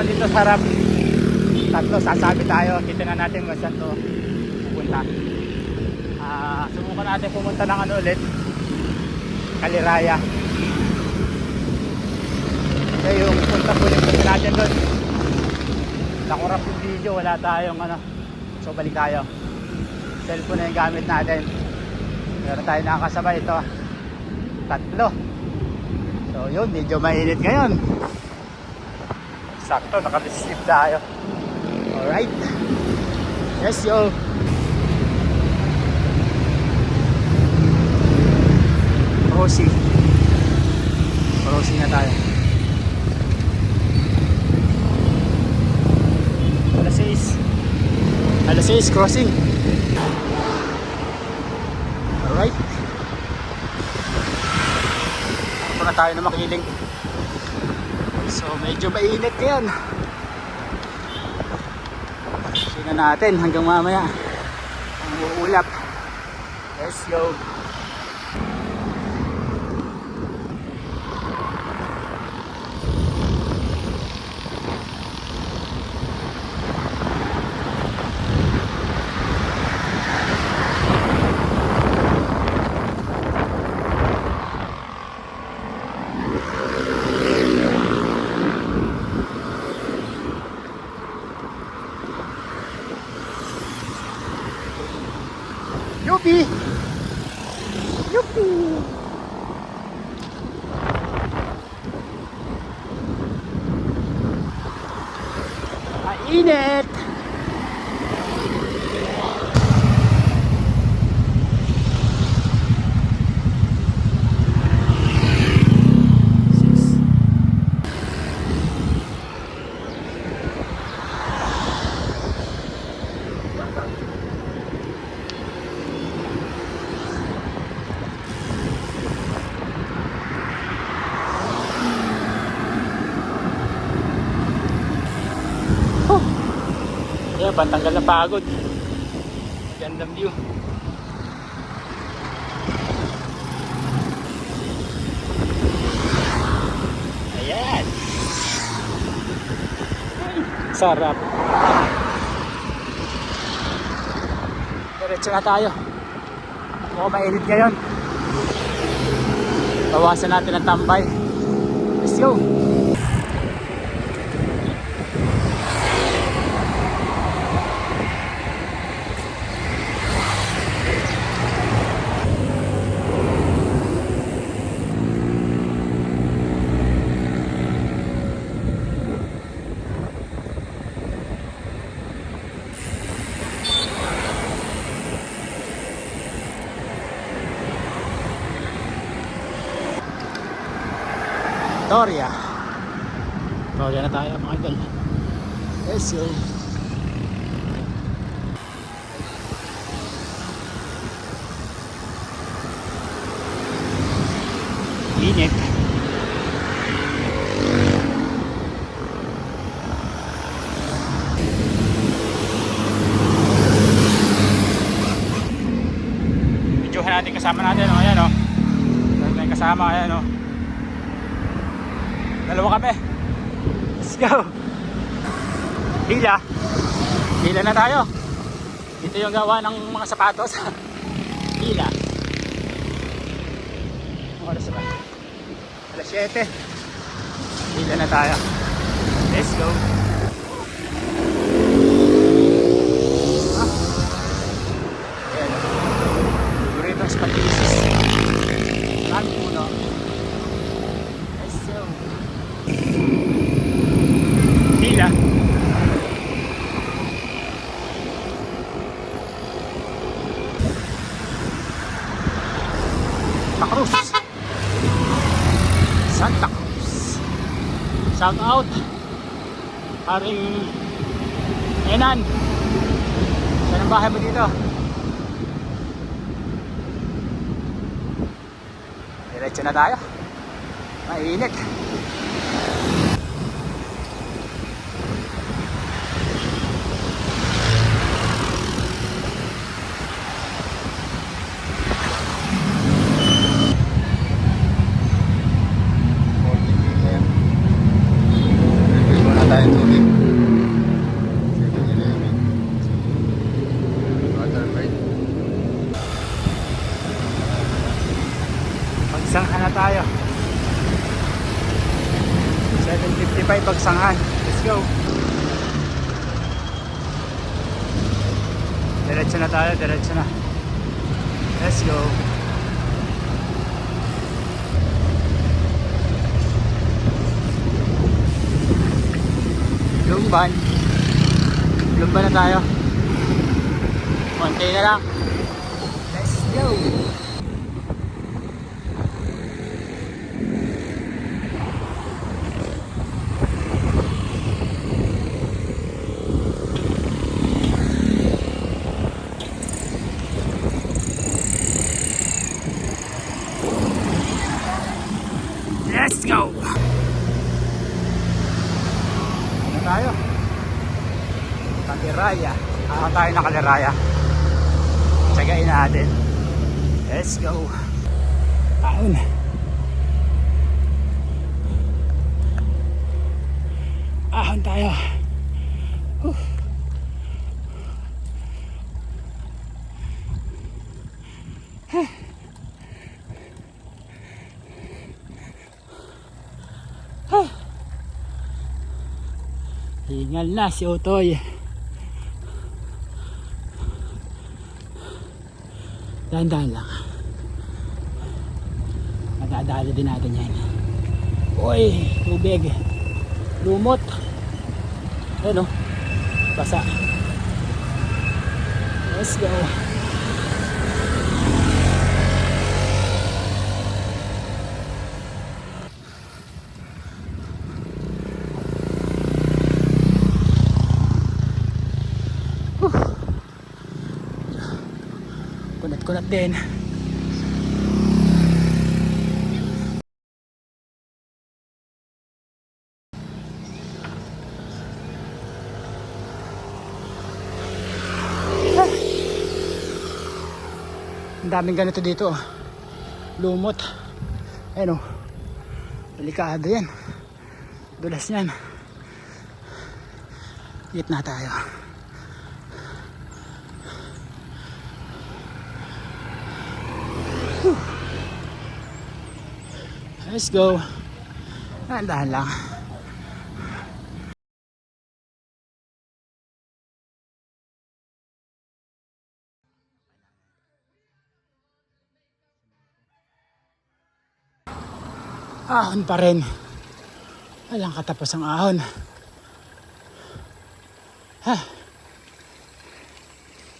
Dito sa harap, tatlo sasabi tayo. Titingnan natin kung saan to pupunta. Subukan natin pumunta ng ano ulit, Kaliraya. Kasi yung punta po natin doon, nakurap yung video, wala tayong ano, so balik tayo. Cellphone na yung gamit natin, meron tayo nakakasabay. Ito, tatlo. So yun, medyo mainit ngayon. Sakto, naka-receive tayo. Alright. Yes, yo. Rosie. Rosie na tayo. Alas 6 crossing. Alright. Ako na tayo na makiling. So medyo mainit ngayon. Tingnan natin hanggang mamaya ang uulap. Let's go. Yupi! Yupi! Mainit! Ayan, pantanggal na pagod. Gandang view. Ayan. Sarap. Diretso na tayo. Mukhang mainit ngayon. Bawasan natin ang tambay. Let's go. Victoria na tayo mga idol. Let's go. Init. Videohan natin kasama natin. Ayan o. May kasama. Ayan o. Dalawa kami. Let's go. Hila na tayo. Ito yung gawa ng mga sapatos. Hila. Oras ba? Alas 7. Hila na tayo. Let's go. Ayan. Burritos Patisis. Saan puno? Let's go. Hila. Santa Cruz. Shout out Haring Enan. Saan ang bahay mo dito? Diretso na tayo. Mainit. tayong tubig. 7-Eleven. Water bird. Pagsanghan na tayo. 7:55 pagsanghan. Let's go. Diretso na tayo, diretso na. Let's go. Lumban. Lumban na tayo. Konti na lang. Let's go. Let's go! Ano tayo? Kaliraya. Tayo na Kaliraya. Tsagain natin. Let's go! Ahon. Ahon tayo. Hingal na si Otoy. Dahan-dahan lang. Madadali din natin yan. Uy, tubig. Lumot. Ayun o. Basa. Let's go. Kunat-kunat din. Ang daming ganito dito. Lumot. Ayun o. Delikado yan. Dulas yan. Gitna tayo. Let's go. Dahan-dahan lang. Ahon pa rin. Walang katapos ang ahon.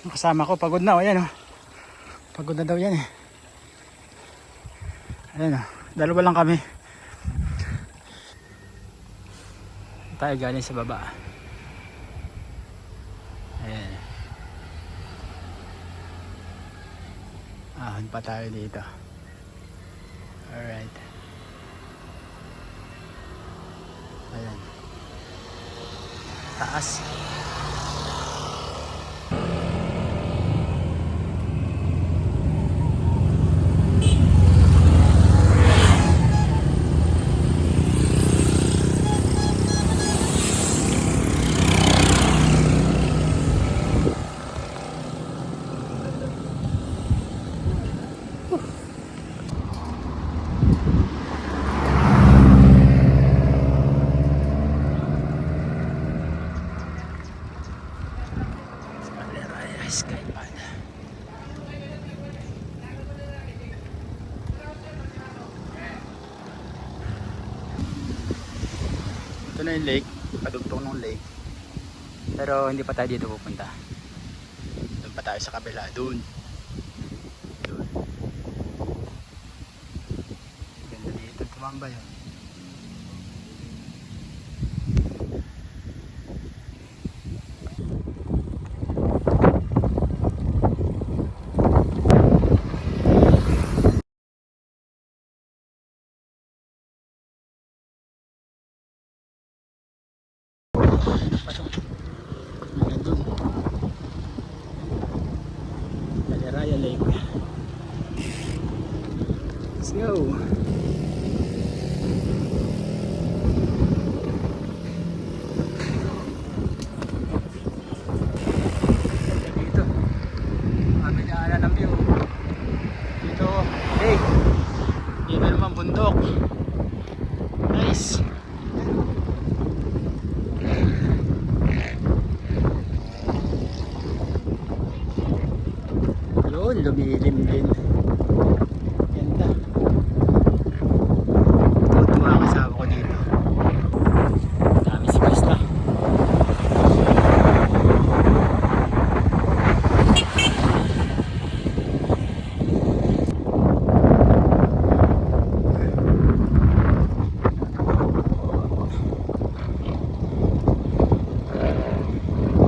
Yung kasama ko pagod na. Ayan o. Pagod na daw yan eh. Ayan o. Dalawa lang kami. Tayo galing sa baba. Ayan. Ahon pa tayo dito. Alright. Ayan. Taas. Skypad. Ito na yung lake, padugtong ng lake. Pero hindi pa tayo dito pupunta. Doon pa tayo sa kabila, doon. Ganda dito, tumambay yun. Kaliraya Lake. Let's go. Malilim din. Ganda. Tutuwa ang kasama ko dito. Dami si Krista.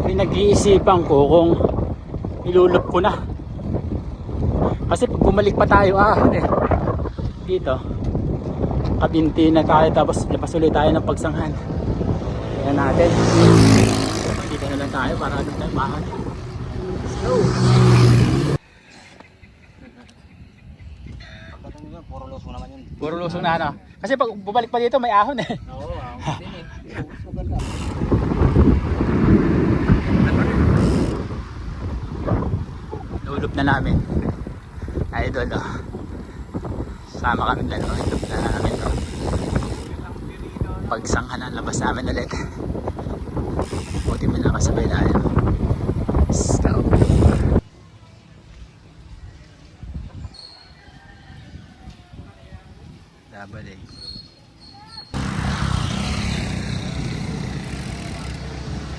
Pinag-iisipan ko kung ilulup ko na. Kasi pag bumalik pa tayo dito Kabinti na tayo, tapos labas ulit tayo ng Pagsanghan. Kaya natin dito na lang tayo para agad tayo mahal. Let's go. Puro lusong naman yun. Puro lusong na ano. Kasi pag bumalik pa dito may ahon eh. Oo, din eh. Maganda. Lulup na namin. Idol sama kami dalawa. Lulup na namin Pagsanghan ang labas namin ulit. Buti mo lang kasabay tayo. Let's go. Dabal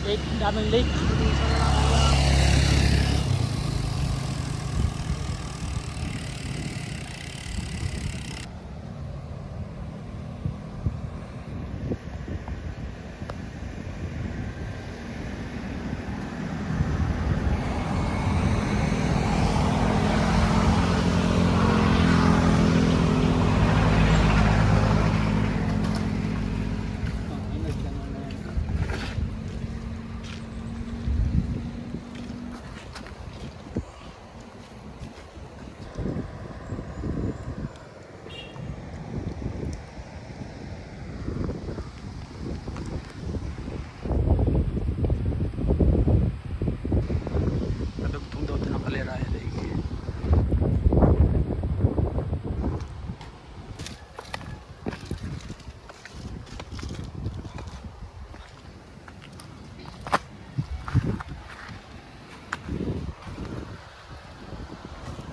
lake, daming lake.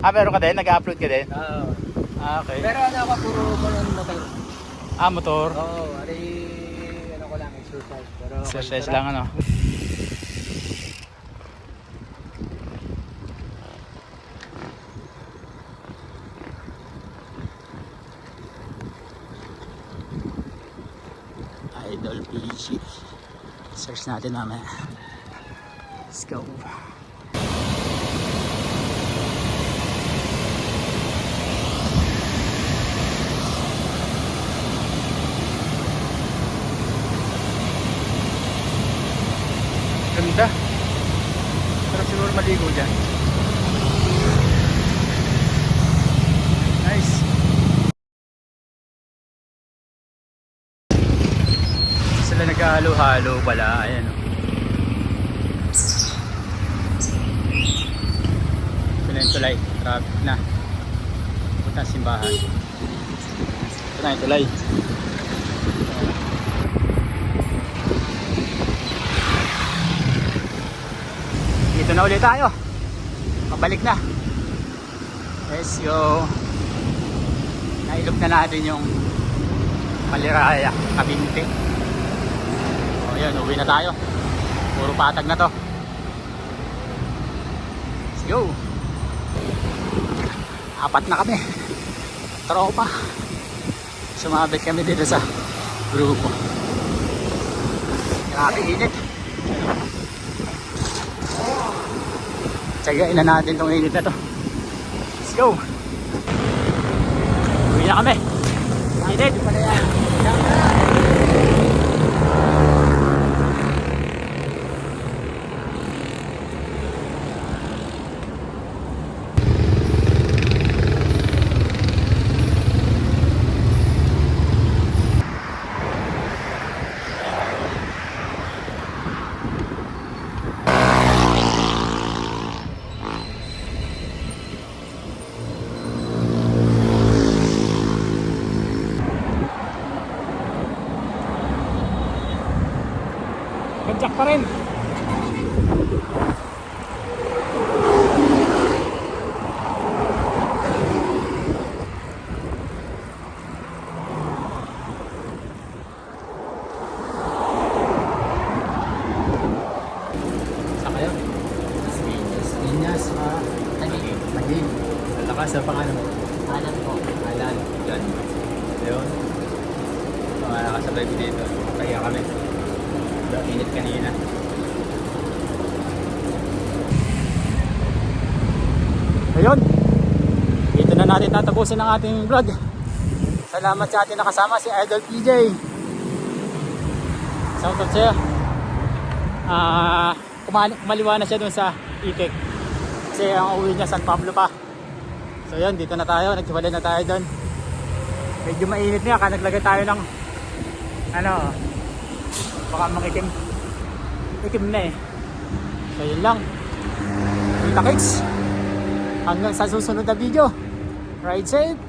Meron ka din? Nag-upload ka din? Oo. Okay. Pero ano ako, puro motor. Motor? Oo, ano ko lang, exercise. Pero Exercise lang ano. Idol PG. Search natin mamaya. Let's go. Ganda. Sarap siguro maligo dyan. Nice. Sila naghahalo-halo pala. Ayan. Ito na yung tulay. Traffic na. Punta ang simbahan. Ito na yung tulay. Dito na ulit tayo. Pabalik na. Let's go. Nailog na natin yung Paliraya, Kabinti. O yun, uwi na tayo. Puro patag na to. Let's go. Apat na kami. Tropa. Sumabit kami dito sa grupo. Grabe init. Tsagain na natin itong init na to. Let's go. Uwi na kami. Init. Jack pa rin. sa pangalan mo? Alam ko. Alan. Yan. Ayun. Mga nakasabay ko dito. Kaya kami. Init kanina. Ayun. Dito na natin tatapusin ang ating vlog. Salamat sa ating nakasama si Idol PJ. Shout out sa'yo. Kumaliwa na siya dun sa Itik. Kasi ang uwi niya San Pablo pa. So yun, dito na tayo. Nagsiwalay na tayo dun. Medyo mainit niya. Kaya naglagay tayo ng baka mangitim. Itim na eh. So yun lang. Kita kicks. Hanggang sa susunod na video. Ride safe.